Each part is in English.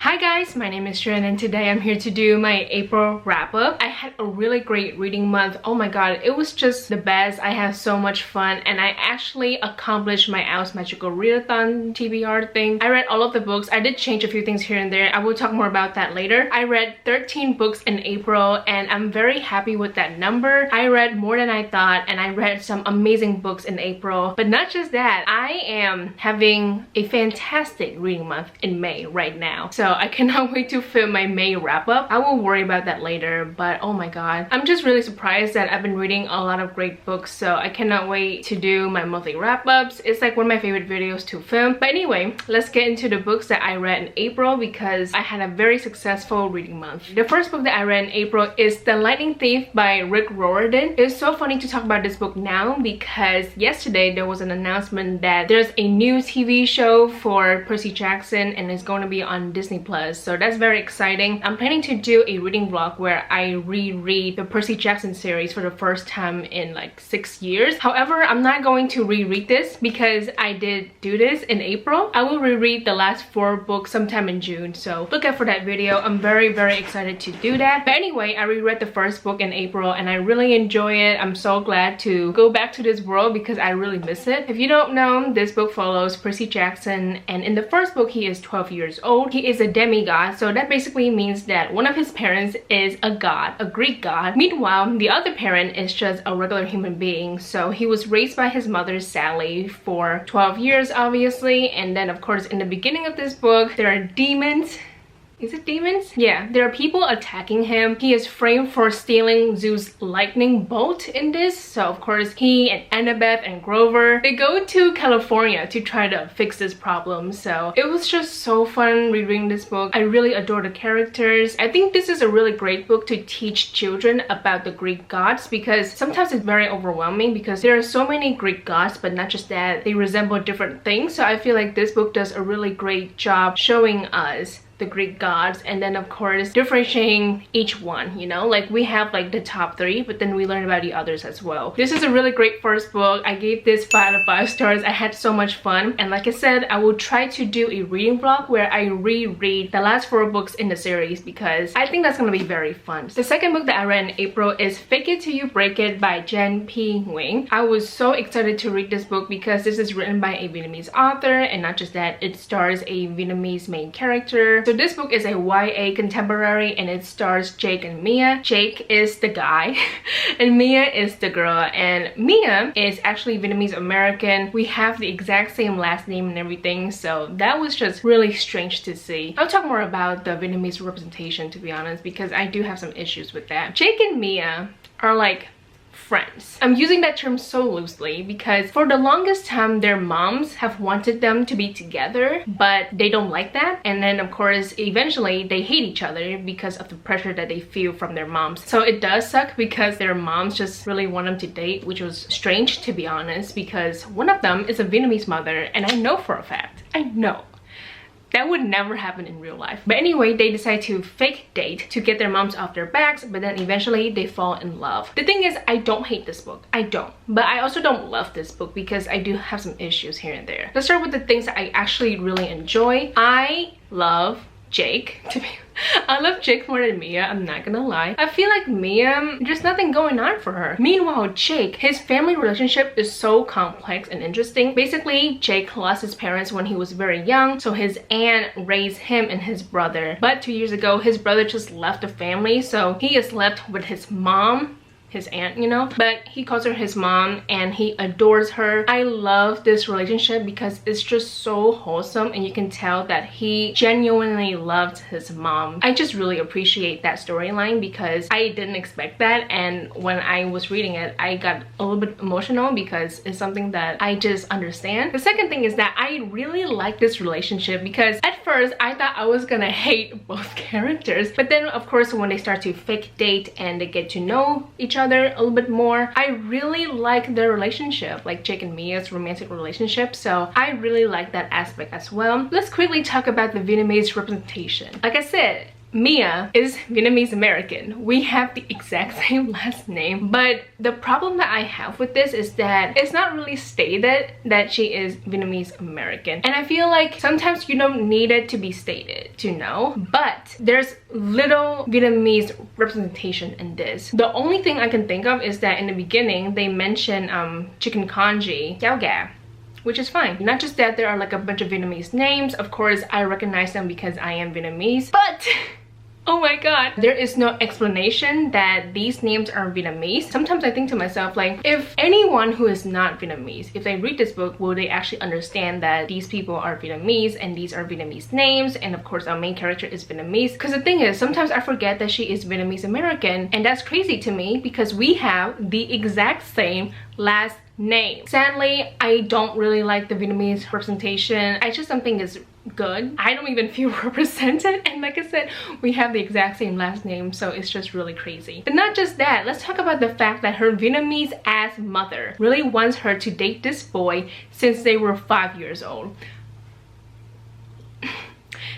Hi guys, my name is Trinh and today I'm here to do my April wrap-up. I had a really great reading month. Oh my god, it was just the best. I had so much fun and I actually accomplished my Owl's Magical Readathon TBR thing. I read all of the books. I did change a few things here and there. I will talk more about that later. I read 13 books in April and I'm very happy with that number. I read more than I thought and I read some amazing books in April. But not just that, I am having a fantastic reading month in May right now. So I cannot wait to film my May wrap-up. I will worry about that later, but oh my god. I'm just really surprised that I've been reading a lot of great books, so I cannot wait to do my monthly wrap-ups. It's like one of my favorite videos to film. But anyway, let's get into the books that I read in April because I had a very successful reading month. The first book that I read in April is The Lightning Thief by Rick Riordan. It's so funny to talk about this book now because yesterday there was an announcement that there's a new TV show for Percy Jackson and it's going to be on Disney+. So that's very exciting. I'm planning to do a reading vlog where I reread the Percy Jackson series for the first time in like 6 years. However, I'm not going to reread this because I did do this in April. I will reread the last 4 books sometime in June, so look out for that video. I'm very excited to do that. But anyway, I reread the first book in April and I really enjoy it. I'm so glad to go back to this world because I really miss it. If you don't know, this book follows Percy Jackson and in the first book he is 12 years old. He is a demigod, so that basically means that one of his parents is a god, a Greek god. Meanwhile, the other parent is just a regular human being. So he was raised by his mother Sally for 12 years obviously, and then of course in the beginning of this book there are demons. Is it demons? Yeah, there are people attacking him. He is framed for stealing Zeus' lightning bolt in this. So of course he and Annabeth and Grover, they go to California to try to fix this problem. So it was just so fun reading this book. I really adore the characters. I think this is a really great book to teach children about the Greek gods because sometimes it's very overwhelming because there are so many Greek gods, but not just that, they resemble different things. So I feel like this book does a really great job showing us the Greek gods and then of course differentiating each one, you know, like we have like the top 3 but then we learn about the others as well. This is a really great first book. I gave this 5 out of 5 stars. I had so much fun and like I said, I will try to do a reading vlog where I reread the last 4 books in the series because I think that's gonna be very fun. The second book that I read in April is Fake It Till You Break It by Jen P. Nguyen. I was so excited to read this book because this is written by a Vietnamese author and not just that, it stars a Vietnamese main character. So this book is a YA contemporary and it stars Jake and Mia. Jake is the guy and Mia is the girl, and Mia is actually Vietnamese American. We have the exact same last name and everything, so that was just really strange to see. I'll talk more about the Vietnamese representation to be honest because I do have some issues with that. Jake and Mia are like friends. I'm using that term so loosely because for the longest time their moms have wanted them to be together but they don't like that, and then of course eventually they hate each other because of the pressure that they feel from their moms. So it does suck because their moms just really want them to date, which was strange to be honest because one of them is a Vietnamese mother and I know for a fact, I know that would never happen in real life. But anyway, they decide to fake date to get their moms off their backs, but then eventually they fall in love. The thing is, I don't hate this book. I don't. But I also don't love this book because I do have some issues here and there. Let's start with the things that I actually really enjoy. I love Jake. I love Jake more than Mia, I'm not gonna lie. I feel like Mia, there's nothing going on for her. Meanwhile, Jake, his family relationship is so complex and interesting. Basically, Jake lost his parents when he was very young, so his aunt raised him and his brother. But 2 years ago, his brother just left the family, so he is left with his mom, his aunt, you know, but he calls her his mom and he adores her. I love this relationship because it's just so wholesome and you can tell that he genuinely loved his mom. I just really appreciate that storyline because I didn't expect that, and when I was reading it I got a little bit emotional because it's something that I just understand. The second thing is that I really like this relationship because at first I thought I was gonna hate both characters, but then of course when they start to fake date and they get to know each other a little bit more, I really like their relationship, like Jake and Mia's romantic relationship. So I really like that aspect as well. Let's quickly talk about the Vietnamese representation. Like I said, Mia is Vietnamese American. We have the exact same last name, but the problem that I have with this is that it's not really stated that she is Vietnamese American, and I feel like sometimes you don't need it to be stated to know, but there's little Vietnamese representation in this. The only thing I can think of is that in the beginning they mention chicken congee, cháo gà, which is fine. Not just that there are like a bunch of Vietnamese names. Of course, I recognize them because I am Vietnamese, but oh my god, there is no explanation that these names are Vietnamese. Sometimes I think to myself, like, if anyone who is not Vietnamese, if they read this book, will they actually understand that these people are Vietnamese and these are Vietnamese names, and of course our main character is Vietnamese? Because the thing is, sometimes I forget that she is Vietnamese American, and that's crazy to me because we have the exact same last name. Sadly, I don't really like the Vietnamese representation. I just don't think it's good. I don't even feel represented, and like I said, we have the exact same last name, so it's just really crazy. But not just that, let's talk about the fact that her Vietnamese ass mother really wants her to date this boy since they were 5 years old.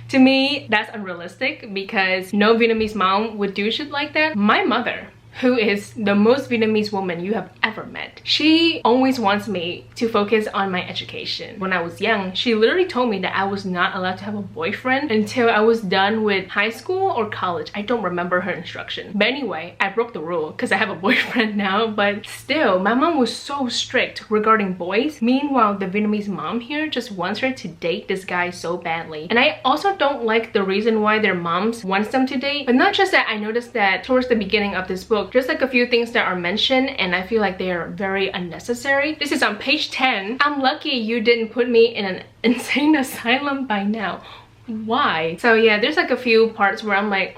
To me, that's unrealistic because no Vietnamese mom would do shit like that. My mother, who is the most Vietnamese woman you have ever met, she always wants me to focus on my education. When I was young, she literally told me that I was not allowed to have a boyfriend until I was done with high school or college. I don't remember her instruction. But anyway, I broke the rule because I have a boyfriend now, but still, my mom was so strict regarding boys. Meanwhile, the Vietnamese mom here just wants her to date this guy so badly. And I also don't like the reason why their moms wants them to date. But not just that, I noticed that towards the beginning of this book, just like a few things that are mentioned, and I feel like they are very unnecessary. This is on page 10. I'm lucky you didn't put me in an insane asylum by now. Why? So yeah, there's like a few parts where I'm like,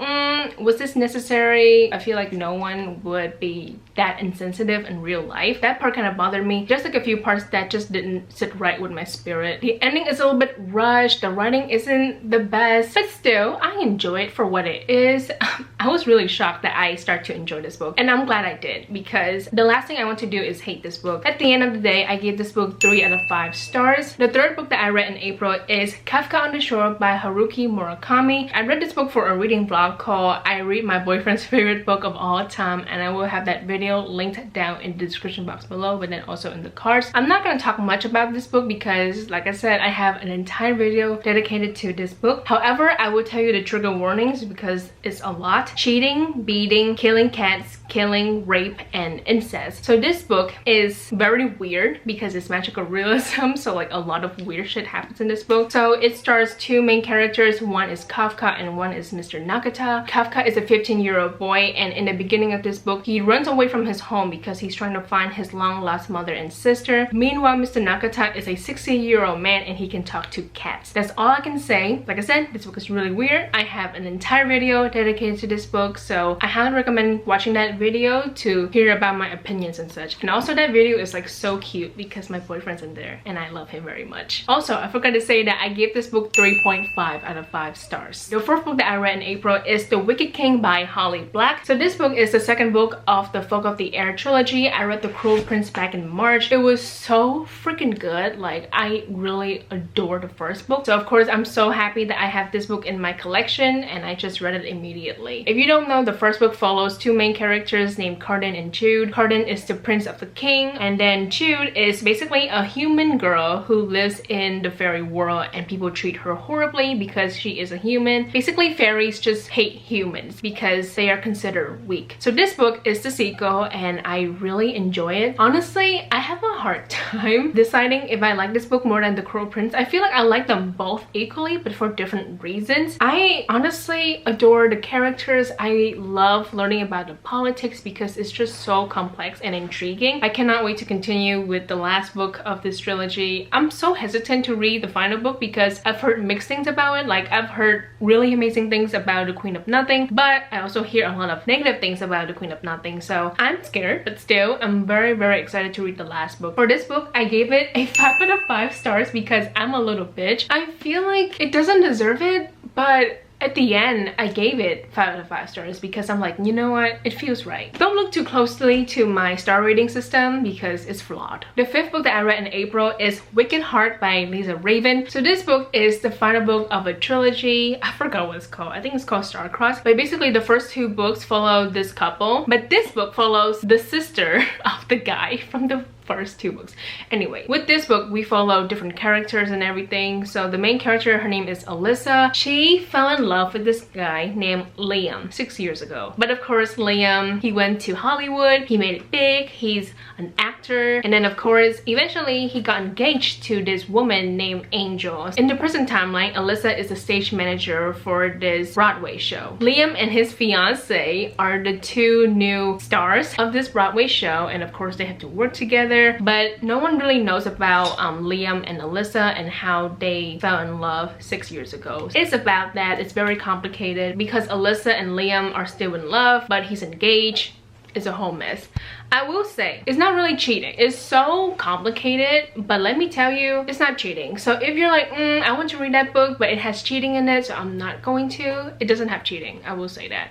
was this necessary? I feel like no one would be that insensitive in real life. That part kind of bothered me. Just like a few parts that just didn't sit right with my spirit. The ending is a little bit rushed. The writing isn't the best, but still, I enjoy it for what it is. I was really shocked that I start to enjoy this book, and I'm glad I did, because the last thing I want to do is hate this book. At the end of the day, I gave this book 3 out of 5 stars. The third book that I read in April is Kafka on the Shore by Haruki Murakami. I read this book for a reading vlog called I Read My Boyfriend's Favorite Book of All Time, and I will have that video linked down in the description box below, but then also in the cards. I'm not going to talk much about this book because, like I said, I have an entire video dedicated to this book. However, I will tell you the trigger warnings because it's a lot. Cheating, beating, killing cats, killing, rape, and incest. So this book is very weird because it's magical realism, so like a lot of weird shit happens in this book. So it stars 2 main characters. One is Kafka and one is Mr. Nakata. Kafka is a 15-year-old boy, and in the beginning of this book, he runs away from his home because he's trying to find his long-lost mother and sister. Meanwhile, Mr. Nakata is a 60-year-old man and he can talk to cats. That's all I can say. Like I said, this book is really weird. I have an entire video dedicated to this book, so I highly recommend watching that video to hear about my opinions and such. And also that video is like so cute because my boyfriend's in there and I love him very much. Also, I forgot to say that I gave this book 3.5 out of 5 stars. The fourth book that I read in April is The Wicked King by Holly Black. So this book is the second book of the Folk of the Air trilogy. I read The Cruel Prince back in March. It was so freaking good. Like, I really adore the first book. So of course, I'm so happy that I have this book in my collection and I just read it immediately. If you don't know, the first book follows 2 main characters named Carden and Jude. Carden is the prince of the king, and then Jude is basically a human girl who lives in the fairy world, and people treat her horribly because she is a human. Basically, fairies just hate humans because they are considered weak. So this book is the sequel and I really enjoy it. Honestly, I have a hard time deciding if I like this book more than The Cruel Prince. I feel like I like them both equally, but for different reasons. I honestly adore the characters. I love learning about the politics because it's just so complex and intriguing. I cannot wait to continue with the last book of this trilogy. I'm so hesitant to read the final book because I've heard mixed things about it. Like, I've heard really amazing things about the Queen of Nothing, but I also hear a lot of negative things about the Queen of Nothing, so I'm scared, but still I'm very excited to read the last book. For this book, I gave it a 5 out of 5 stars because I'm a little bitch. I feel like it doesn't deserve it, but at the end, I gave it 5 out of 5 stars because I'm like, you know what? It feels right. Don't look too closely to my star rating system because it's flawed. The 5th book that I read in April is Wicked Heart by Lisa Raven. So this book is the final book of a trilogy. I forgot what it's called. I think it's called Star-Crossed. But basically the first 2 books follow this couple. But this book follows the sister of the guy from the first 2 books. Anyway, with this book we follow different characters and everything. So the main character, her name is Alyssa. She fell in love with this guy named Liam 6 years ago. But of course Liam, he went to Hollywood, he made it big, he's an actor, and then of course eventually he got engaged to this woman named Angel. In the present timeline, Alyssa is a stage manager for this Broadway show. Liam and his fiance are the 2 new stars of this Broadway show, and of course they have to work together, but no one really knows about Liam and Alyssa and how they fell in love 6 years ago. It's about that. It's very complicated because Alyssa and Liam are still in love, but he's engaged. It's a whole mess. I will say, it's not really cheating. It's so complicated, but let me tell you, it's not cheating. So if you're like, I want to read that book, but it has cheating in it, so I'm not going to. It doesn't have cheating, I will say that.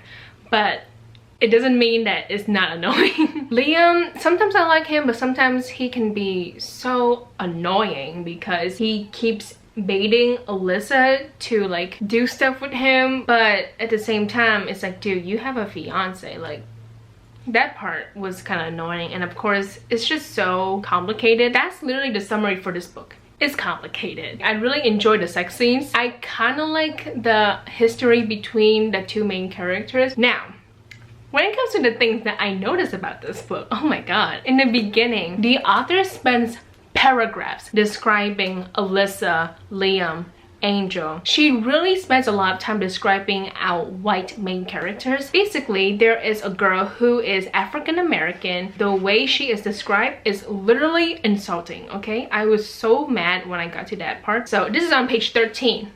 But it doesn't mean that it's not annoying. Liam, sometimes I like him, but sometimes he can be so annoying because he keeps baiting Alyssa to like do stuff with him, but at the same time it's like, dude, you have a fiance. Like, that part was kind of annoying. And of course it's just so complicated. That's literally the summary for this book. It's complicated. I really enjoyed the sex scenes. I kind of like the history between the 2 main characters. Now, when it comes to the things that I noticed about this book, oh my god. In the beginning, the author spends paragraphs describing Alyssa, Liam, Angel. She really spends a lot of time describing our white main characters. Basically, there is a girl who is African American. The way she is described is literally insulting, okay? I was so mad when I got to that part. So this is on page 13.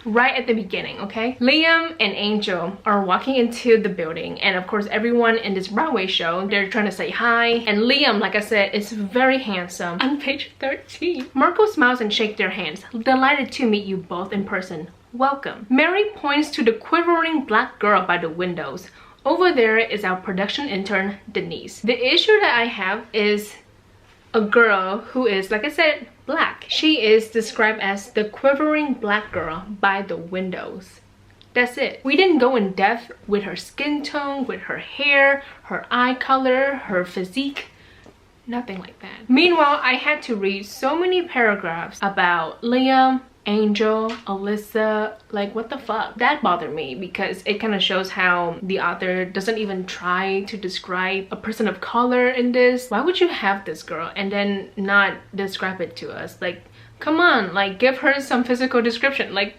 Right at the beginning, okay? Liam and Angel are walking into the building, and of course everyone in this Broadway show, they're trying to say hi, and Liam, like I said, is very handsome. On page 13, Marco smiles and shakes their hands. Delighted to meet you both in person. Welcome. Mary points to the quivering black girl by the windows. Over there is our production intern, Denise. The issue that I have is a girl who is, like I said, black. She is described as the quivering black girl by the windows. That's it. We didn't go in depth with her skin tone, with her hair, her eye color, her physique. Nothing like that. Meanwhile, I had to read so many paragraphs about Liam, Angel, Alyssa. Like, what the fuck? That bothered me because it kind of shows how the author doesn't even try to describe a person of color in this. Why would you have this girl and then not describe it to us? Like, come on, like, give her some physical description. Like,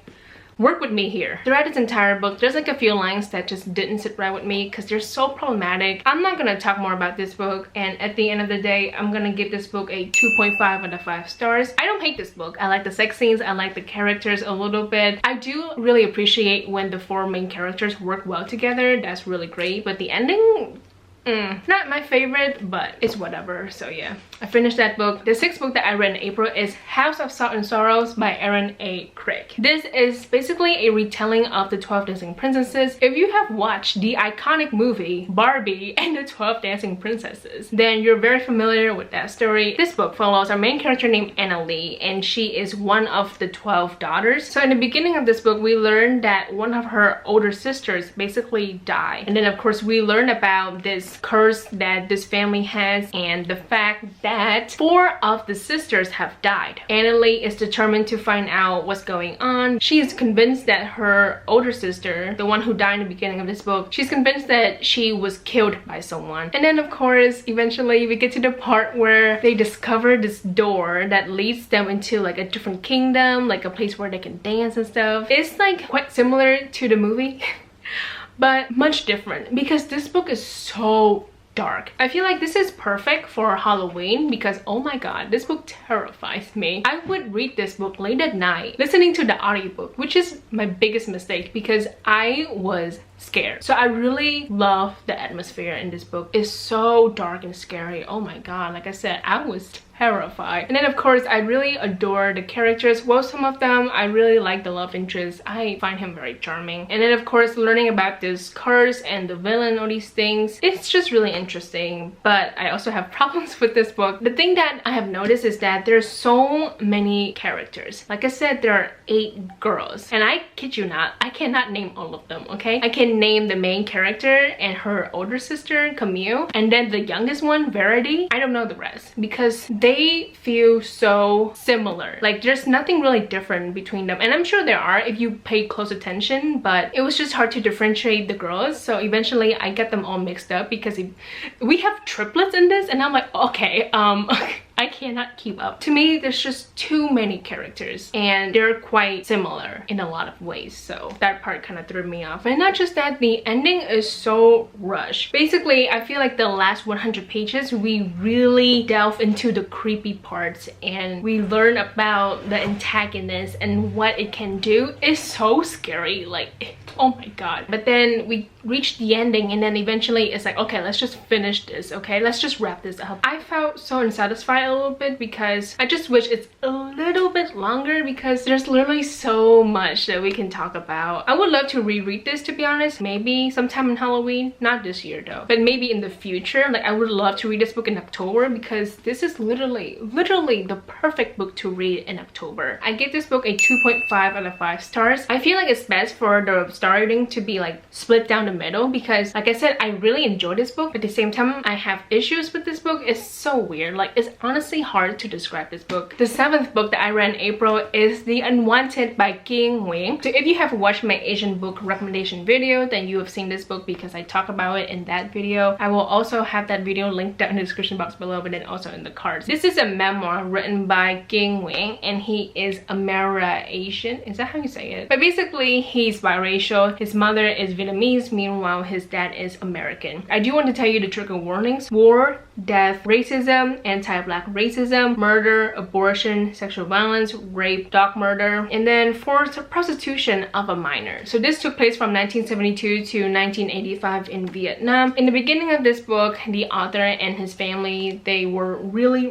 work with me here. Throughout this entire book, there's like a few lines that just didn't sit right with me because they're so problematic. I'm not gonna talk more about this book, and at the end of the day, I'm gonna give this book a 2.5 out of 5 stars. I don't hate this book. I like the sex scenes, I like the characters a little bit. I do really appreciate when the 4 main characters work well together. That's really great, but the ending, not my favorite, but it's whatever. So yeah, I finished that book. The 6th book that I read in April is House of Salt and Sorrows by Erin A. Craig. This is basically a retelling of the 12 Dancing Princesses. If you have watched the iconic movie Barbie and the 12 Dancing Princesses, then you're very familiar with that story. This book follows our main character named Anna Lee, and she is one of the 12 daughters. So in the beginning of this book, we learn that one of her older sisters basically died. And then of course we learn about this curse that this family has and the fact that 4 of the sisters have died. Anna Lee is determined to find out what's going on. She is convinced that her older sister, the one who died in the beginning of this book, she's convinced that she was killed by someone. And then of course eventually we get to the part where they discover this door that leads them into like a different kingdom, like a place where they can dance and stuff. It's like quite similar to the movie but much different because this book is so dark. I feel like this is perfect for Halloween because oh my god, this book terrifies me. I would read this book late at night listening to the audiobook, which is my biggest mistake because I was scared. So I really love the atmosphere in this book. It's so dark and scary. Oh my god, like I said, I was terrified. And then of course I really adore the characters. Well, some of them I really like the love interest. I find him very charming. And then of course learning about this curse and the villain, all these things, it's just really interesting. But I also have problems with this book. The thing that I have noticed is that there's so many characters. Like I said, there are 8 girls, and I kid you not, I cannot name all of them, okay? I can name the main character and her older sister Camille, and then the youngest one Verity. I don't know the rest because they feel so similar. Like there's nothing really different between them, and I'm sure there are if you pay close attention, but it was just hard to differentiate the girls. So eventually I get them all mixed up because we have triplets in this, and I'm like, okay, I cannot keep up. To me, there's just too many characters and they're quite similar in a lot of ways. So that part kind of threw me off. And not just that, the ending is so rushed. Basically, I feel like the last 100 pages, we really delve into the creepy parts and we learn about the antagonist and what it can do. It's so scary, like, oh my god. But then we reach the ending and then eventually it's like, okay, let's just finish this, okay? Let's just wrap this up. I felt so unsatisfied a little bit because I just wish it's a little bit longer because there's literally so much that we can talk about. I would love to reread this, to be honest, maybe sometime in Halloween, not this year though, but maybe in the future. Like I would love to read this book in October because this is literally the perfect book to read in October. I give this book a 2.5 out of 5 stars. I feel like it's best for the star rating to be like split down the middle because like I said, I really enjoy this book, but at the same time I have issues with this book. It's so weird. Like it's honestly hard to describe this book. The 7th book that I read in April is The Unwanted by King Wing. So if you have watched my Asian book recommendation video, then you have seen this book because I talk about it in that video. I will also have that video linked down in the description box below, but then also in the cards. This is a memoir written by King Wing and he is Asian. Is that how you say it? But basically he's biracial. His mother is Vietnamese, meanwhile his dad is American. I do want to tell you the trigger warnings: war, death, racism, anti-black racism, murder, abortion, sexual violence, rape, dog murder, and then forced prostitution of a minor. So this took place from 1972 to 1985 in Vietnam. In the beginning of this book, the author and his family, they were really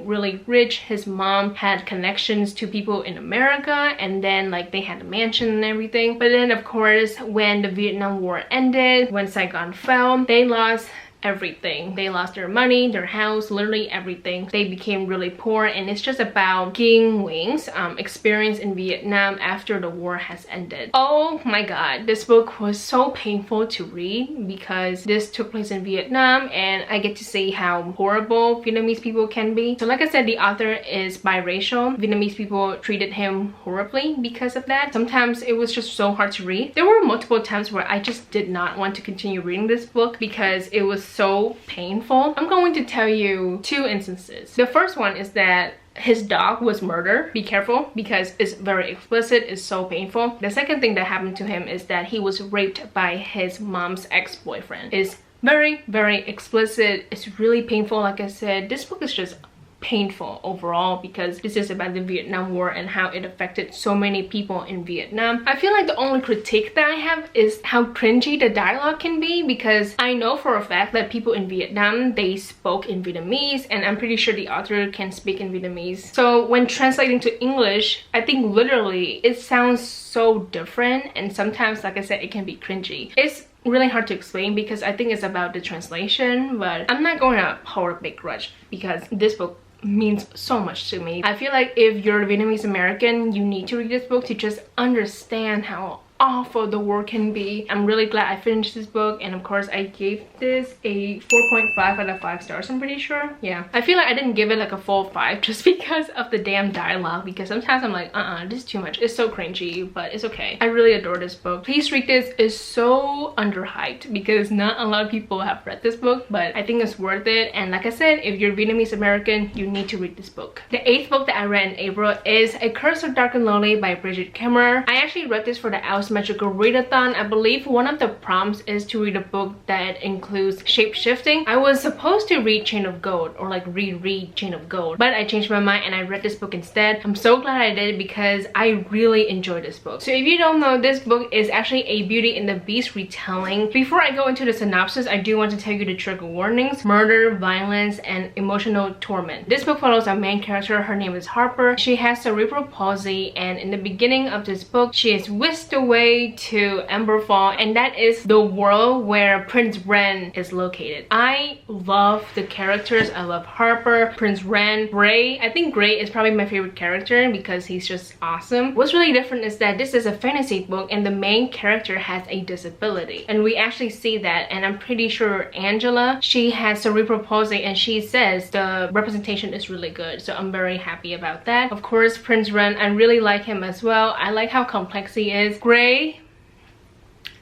rich. His mom had connections to people in America, and then like they had a mansion and everything. But then of course when the Vietnam War ended, when Saigon fell, they lost everything. They lost their money, their house, literally everything. They became really poor, and it's just about King Wing's experience in Vietnam after the war has ended. Oh my god, this book was so painful to read because this took place in Vietnam and I get to see how horrible Vietnamese people can be. So like I said, the author is biracial. Vietnamese people treated him horribly because of that. Sometimes it was just so hard to read. There were multiple times where I just did not want to continue reading this book because it was so painful. I'm going to tell you 2 instances. The first one is that his dog was murdered. Be careful because it's very explicit. It's so painful. The second thing that happened to him is that he was raped by his mom's ex-boyfriend. It's very explicit. It's really painful. Like I said, this book is just painful overall because this is about the Vietnam War and how it affected so many people in Vietnam. I feel like the only critique that I have is how cringy the dialogue can be because I know for a fact that people in Vietnam, they spoke in Vietnamese, and I'm pretty sure the author can speak in Vietnamese. So when translating to English, I think literally it sounds so different, and sometimes, like I said, it can be cringy. It's really hard to explain because I think it's about the translation, but I'm not going to hold a big grudge because this book means so much to me. I feel like if you're a Vietnamese American, you need to read this book to just understand how awful the war can be. I'm really glad I finished this book, and of course I gave this a 4.5 out of 5 stars, I'm pretty sure. Yeah, I feel like I didn't give it like a full 5 just because of the damn dialogue, because sometimes I'm like, this is too much. It's so cringy, but it's okay. I really adore this book. Please read this. It's so underhyped because not a lot of people have read this book, but I think it's worth it. And like I said, if you're Vietnamese American, you need to read this book. The 8th book that I read in April is A Curse of Dark and Lonely by Bridget Kemmerer. I actually read this for the House Alice Magical Readathon. I believe one of the prompts is to read a book that includes shape-shifting. I was supposed to read Chain of Gold, or like reread Chain of Gold, but I changed my mind and I read this book instead. I'm so glad I did because I really enjoyed this book. So if you don't know, this book is actually a Beauty and the Beast retelling. Before I go into the synopsis, I do want to tell you the trigger warnings: murder, violence, and emotional torment. This book follows our main character. Her name is Harper. She has cerebral palsy, and in the beginning of this book, she is whisked away to Emberfall, and that is the world where Prince Ren is located. I love the characters. I love Harper, Prince Ren, Gray. I think Gray is probably my favorite character because he's just awesome. What's really different is that this is a fantasy book and the main character has a disability, and we actually see that. And I'm pretty sure Angela, she has cerebral palsy, and she says the representation is really good, so I'm very happy about that. Of course, Prince Ren, I really like him as well. I like how complex he is. Gray,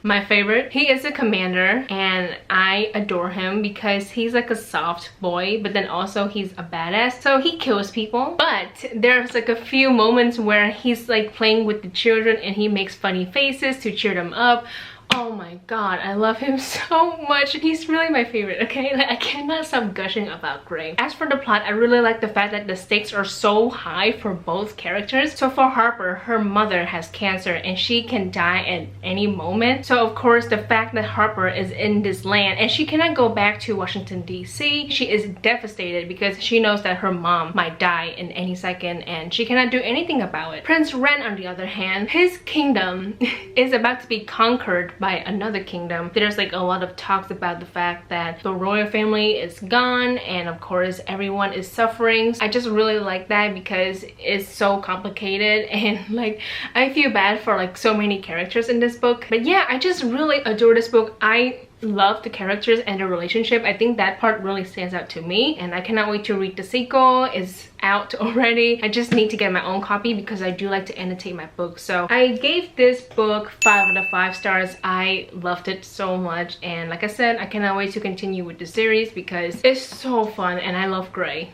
my favorite. He is a commander and I adore him because he's like a soft boy, but then also he's a badass. So he kills people, but there's like a few moments where he's like playing with the children and he makes funny faces to cheer them up. Oh my god, I love him so much. He's really my favorite, okay? Like, I cannot stop gushing about Gray. As for the plot, I really like the fact that the stakes are so high for both characters. So for Harper, her mother has cancer and she can die at any moment. So of course, the fact that Harper is in this land and she cannot go back to Washington DC, she is devastated because she knows that her mom might die in any second and she cannot do anything about it. Prince Ren, on the other hand, his kingdom is about to be conquered by another kingdom. There's like a lot of talks about the fact that the royal family is gone and of course everyone is suffering. I just really like that because it's so complicated and like I feel bad for like so many characters in this book. But yeah, I just really adore this book. I love the characters and the relationship. I think that part really stands out to me and I cannot wait to read the sequel. It's out already. I just need to get my own copy because I do like to annotate my books. So I gave this book 5 out of 5 stars. I loved it so much and like I said, I cannot wait to continue with the series because it's so fun and I love Gray.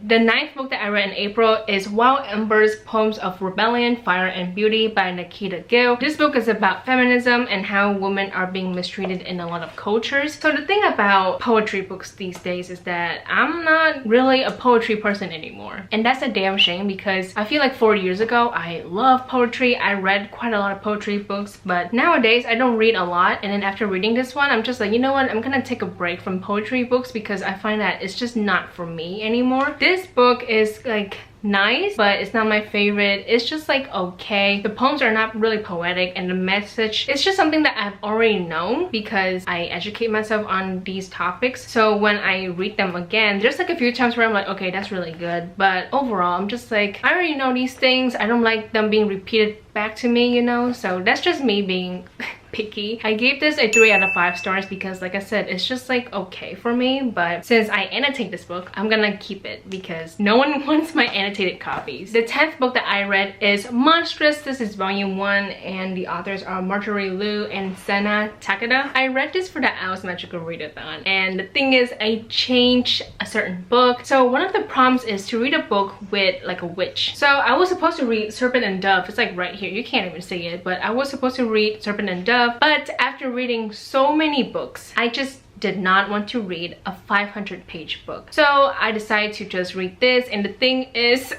The 9th book that I read in April is Wild Embers, Poems of Rebellion, Fire and Beauty by Nikita Gill. This book is about feminism and how women are being mistreated in a lot of cultures. So the thing about poetry books these days is that I'm not really a poetry person anymore. And that's a damn shame because I feel like 4 years ago, I loved poetry. I read quite a lot of poetry books, but nowadays I don't read a lot. And then after reading this one, I'm just like, you know what? I'm gonna take a break from poetry books because I find that it's just not for me anymore. This book is like nice, but it's not my favorite. It's just like okay. The poems are not really poetic and the message, it's just something that I've already known because I educate myself on these topics. So when I read them again, there's like a few times where I'm like, okay, that's really good. But overall, I'm just like, I already know these things. I don't like them being repeated back to me, you know? So that's just me being picky. I gave this a 3 out of 5 stars because like I said, it's just like okay for me. But since I annotate this book, I'm gonna keep it because no one wants my annotated copies. The 10th book that I read is Monstrous. This is volume 1 and the authors are Marjorie Liu and Sana Takeda. I read this for the Alice Magical Readathon and the thing is I changed a certain book. So one of the prompts is to read a book with like a witch. So I was supposed to read Serpent and Dove. It's like right here, you can't even see it, but I was supposed to read Serpent and Dove. But after reading so many books, I just did not want to read a 500-page book. So I decided to just read this, and the thing is,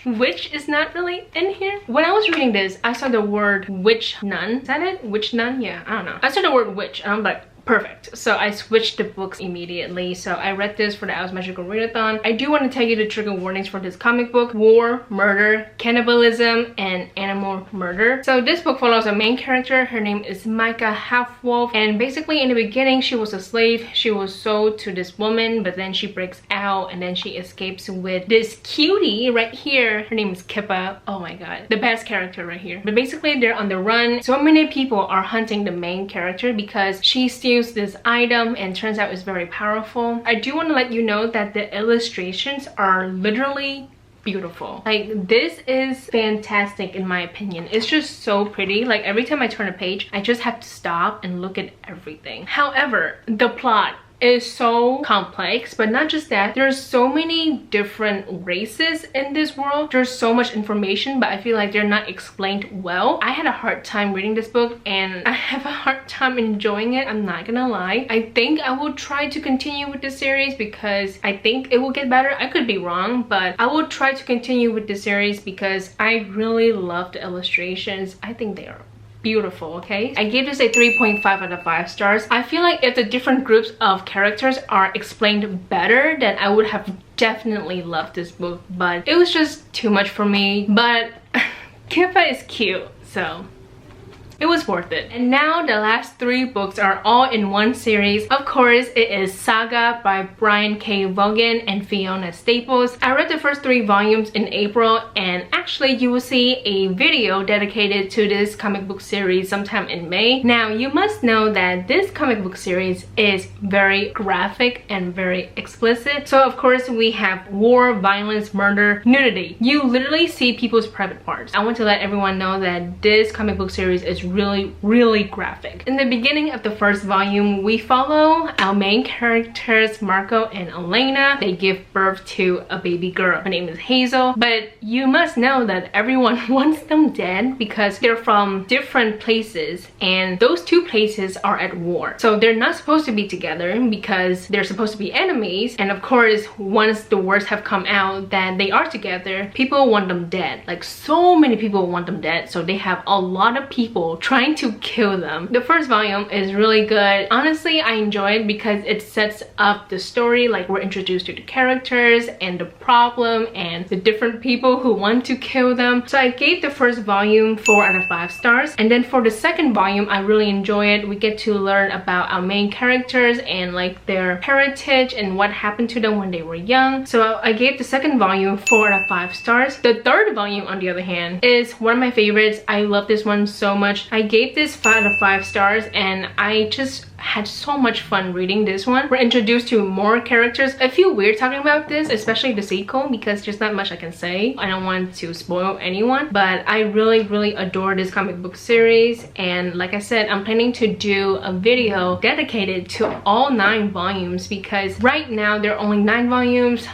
witch is not really in here. When I was reading this, I saw the word witch nun. Is that it? Witch nun? Yeah, I don't know. I saw the word witch, and I'm like, perfect. So I switched the books immediately. So I read this for the Alice Magical Readathon. I do want to tell you the trigger warnings for this comic book: war, murder, cannibalism, and animal murder. So this book follows a main character. Her name is Micah Halfwolf, and basically in the beginning she was a slave. She was sold to this woman, but then she breaks out and then she escapes with this cutie right here. Her name is Kippa. Oh my god, the best character right here. But basically they're on the run. So many people are hunting the main character because she steals this item and turns out it's very powerful. I do want to let you know that the illustrations are literally beautiful. Like, this is fantastic in my opinion. It's just so pretty. Like, every time I turn a page, I just have to stop and look at everything. However, the plot is so complex, but not just that, there's so many different races in this world. There's so much information, but I feel like they're not explained well. I had a hard time reading this book and I have a hard time enjoying it. I'm not gonna lie. I think I will try to continue with this series because I think it will get better. I could be wrong, but I will try to continue with this series because I really love the illustrations. I think they are beautiful. Okay, I gave this a 3.5 out of 5 stars. I feel like if the different groups of characters are explained better, then I would have definitely loved this book, but it was just too much for me. But Kafka is cute, so it was worth it. And now the last 3 books are all in one series. Of course, it is Saga by Brian K. Vaughan and Fiona Staples. I read the first 3 volumes in April, and actually you will see a video dedicated to this comic book series sometime in May. Now, you must know that this comic book series is very graphic and very explicit. So of course we have war, violence, murder, nudity. You literally see people's private parts. I want to let everyone know that this comic book series is really graphic. In the beginning of the first volume, we follow our main characters Marco and Elena. They give birth to a baby girl. Her name is Hazel, but you must know that everyone wants them dead because they're from different places and those 2 places are at war. So they're not supposed to be together because they're supposed to be enemies, and of course once the words have come out that they are together, people want them dead. Like, so many people want them dead, so they have a lot of people trying to kill them. The first volume is really good. Honestly, I enjoy it because it sets up the story. Like, we're introduced to the characters and the problem and the different people who want to kill them. So I gave the first volume 4 out of 5 stars. And then for the second volume, I really enjoy it. We get to learn about our main characters and like their heritage and what happened to them when they were young. So I gave the second volume 4 out of 5 stars. The third volume, on the other hand, is one of my favorites. I love this one so much. I gave this 5 out of 5 stars and I just had so much fun reading this one. We're introduced to more characters. I feel weird talking about this, especially the sequel, because there's not much I can say. I don't want to spoil anyone, but I really adore this comic book series. And like I said, I'm planning to do a video dedicated to all 9 volumes because right now there are only 9 volumes.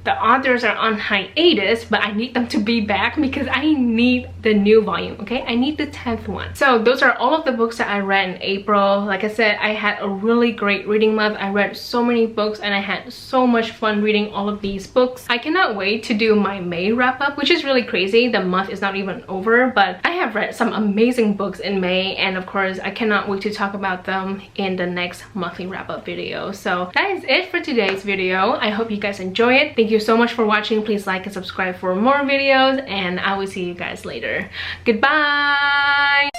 The authors are on hiatus, but I need them to be back because I need the new volume, okay? I need the 10th one. So those are all of the books that I read in April. Like I said, I had a really great reading month. I read so many books and I had so much fun reading all of these books. I cannot wait to do my May wrap up, which is really crazy. The month is not even over, but I have read some amazing books in May, and of course I cannot wait to talk about them in the next monthly wrap up video. So that is it for today's video. I hope you guys enjoy it. Thank you so much for watching. Please like and subscribe for more videos, and I will see you guys later. Goodbye.